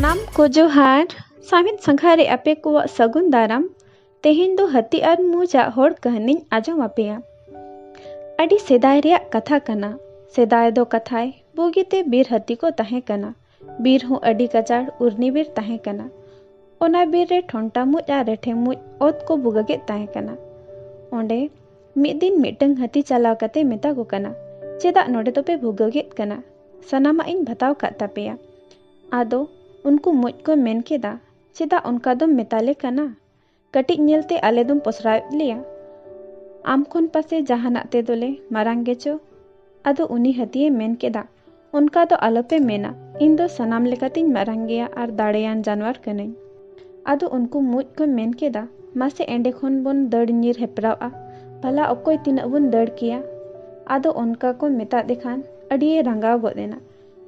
सानाम को जोहार सामित संघारे अपे को सगुन दाराम तेहेन दो हती और मुजा होड़ कहनी आजम अपेया अडी सेदाय रिया कथा कना सेदाय दो कथाय बोगीते बीर हती को तहे कना बीर हूँ अडी कचाड़ उर्नी बीर तहे कना ओना बीर रे ठोंटा मुज आ रेठे मुज ओत को बुगगे तहे कना ओंडे मिद दिन मिटंग हती चलाव कते मेता को कना चेदा नोडे तो पे भुगगे कना सनामा इन भताव का तपेया आदो उनको मुझ को मेन केदा चेदा उनका दम मेताले कना कटिक नेलते आले दम पोसरा लिया आम खोन पासे जहाना ते दोले मारांगे चो आदो उनी हतिये मेन केदा उनका तो आलोपे मेना इन दो सनाम लेकातिन मारांगेया आर दाड़ेयान जानवर कनई आदो उनको मुझ को मेन केदा मासे एंडे खोन बोन दड़ नीर हेपरावा भला अकोय तिना बोन दड़ किया आदो उनका को मेता देखान अडिये रंगाव गोदेना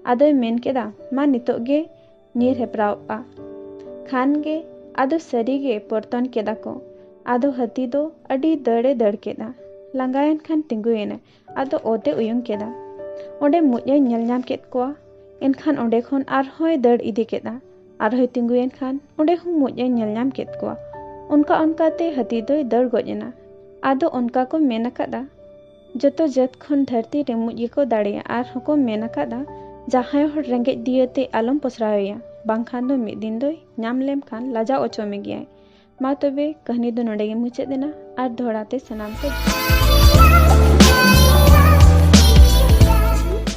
आदोय मेन केदा मा नितोग गे नीर हेपरावा खान गे आदो सरी गे पोरतन केदा को आदो हती दो अडी दड़े दड़ केदा लंगायन खान तिंगुयेना आदो ओते उयुंग केदा ओंडे मुझे नेल नाम केद कोआ एनखान ओंडे खोन आरहोय दड़ इदी केदा आरहोय तिंगुयेन खान ओंडे हूँ मुझे नेल नाम केद कोआ उनका उनकाते हती दोय दड़ गोजेना आदो उनका को मेन अकादा जतो जत खोन धरती रे मुझे को दाड़ेया आर हको मेन अकादा जहाय हर रेंगे दियते आलम पोसराया बांखान दो मिद दिन दोय नाम लेम खान लाजा ओचो में गया मा तबे कहानी दो नोडे गे मुचाद देना आर धोड़ाते सनाम से।